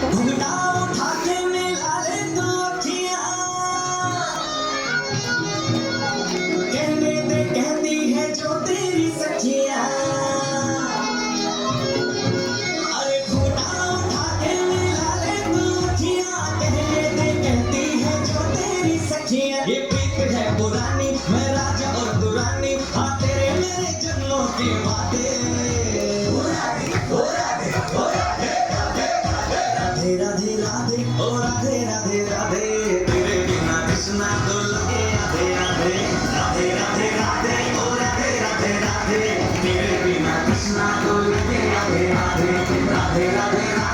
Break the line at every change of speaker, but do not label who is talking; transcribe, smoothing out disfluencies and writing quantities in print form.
দেখো।
ये प्रीत है पुरानी, मैं राजा और दुरानी, हाँ तेरे मेरे जन्मों के वादे। ओ राधे, ओ राधे, ओ राधे, राधे, राधे, राधे, राधे, ओ राधे, राधे, राधे, तेरे बिना कृष्णा तो लगे आधे आधे। राधे, राधे, राधे, ओ राधे, राधे, राधे, तेरे बिना कृष्णा तो लगे आधे आधे। राधे, राधे, राधे।